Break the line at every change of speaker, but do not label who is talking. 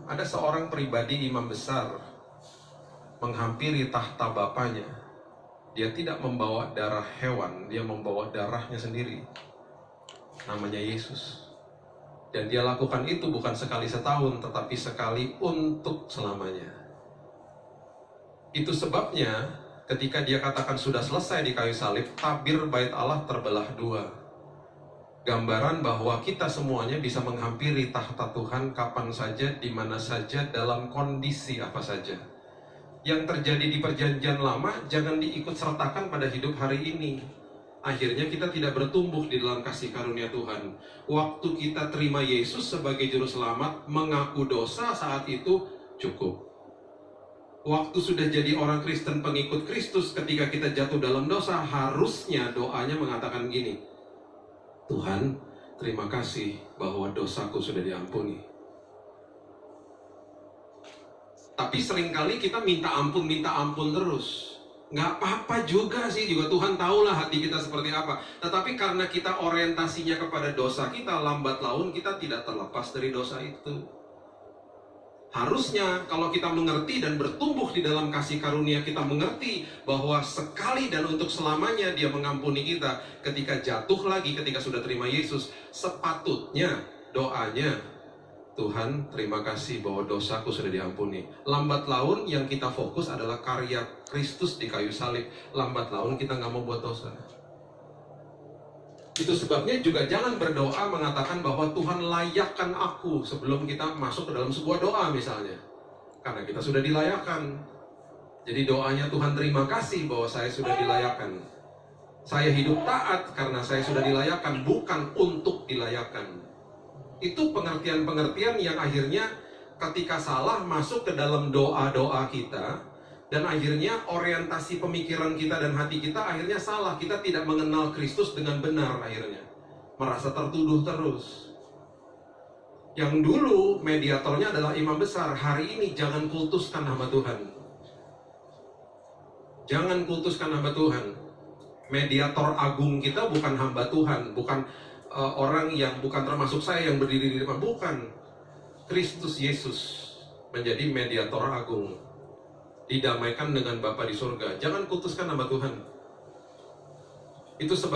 ada seorang pribadi imam besar menghampiri tahta bapaknya. Dia tidak membawa darah hewan, dia membawa darahnya sendiri. Namanya Yesus. Dan dia lakukan itu bukan sekali setahun, tetapi sekali untuk selamanya. Itu sebabnya ketika dia katakan sudah selesai di kayu salib, tabir bait Allah terbelah dua. Gambaran bahwa kita semuanya bisa menghampiri tahta Tuhan kapan saja, di mana saja, dalam kondisi apa saja. Yang terjadi di perjanjian lama jangan diikut sertakan pada hidup hari ini. Akhirnya kita tidak bertumbuh di dalam kasih karunia Tuhan. Waktu kita terima Yesus sebagai juru selamat, mengaku dosa saat itu cukup. Waktu sudah jadi orang Kristen pengikut Kristus, ketika kita jatuh dalam dosa, harusnya doanya mengatakan gini, Tuhan, terima kasih bahwa dosaku sudah diampuni. Tapi seringkali kita minta ampun terus. Nggak apa-apa juga sih, juga Tuhan tahulah hati kita seperti apa. Tetapi karena kita orientasinya kepada dosa kita, lambat laun kita tidak terlepas dari dosa itu. Harusnya kalau kita mengerti dan bertumbuh di dalam kasih karunia, kita mengerti bahwa sekali dan untuk selamanya Dia mengampuni kita. Ketika jatuh lagi, ketika sudah terima Yesus, sepatutnya doanya, Tuhan, terima kasih bahwa dosaku sudah diampuni. Lambat laun yang kita fokus adalah karya Kristus di kayu salib. Lambat laun kita nggak mau buat dosa. Itu sebabnya juga jangan berdoa mengatakan bahwa Tuhan layakkan aku sebelum kita masuk ke dalam sebuah doa misalnya. Karena kita sudah dilayakkan. Jadi doanya, Tuhan terima kasih bahwa saya sudah dilayakkan. Saya hidup taat karena saya sudah dilayakkan, bukan untuk dilayakkan. Itu pengertian-pengertian yang akhirnya ketika salah masuk ke dalam doa-doa kita, dan akhirnya orientasi pemikiran kita dan hati kita akhirnya salah. Kita tidak mengenal Kristus dengan benar akhirnya. Merasa tertuduh terus. Yang dulu mediatornya adalah imam besar, hari ini jangan kultuskan hamba Tuhan. Jangan kultuskan hamba Tuhan. Mediator agung kita bukan hamba Tuhan, bukan orang yang bukan termasuk saya yang berdiri di depan, bukan. Kristus Yesus menjadi mediator agung, didamaikan dengan Bapa di surga. Jangan kultuskan nama Tuhan. Itu sebab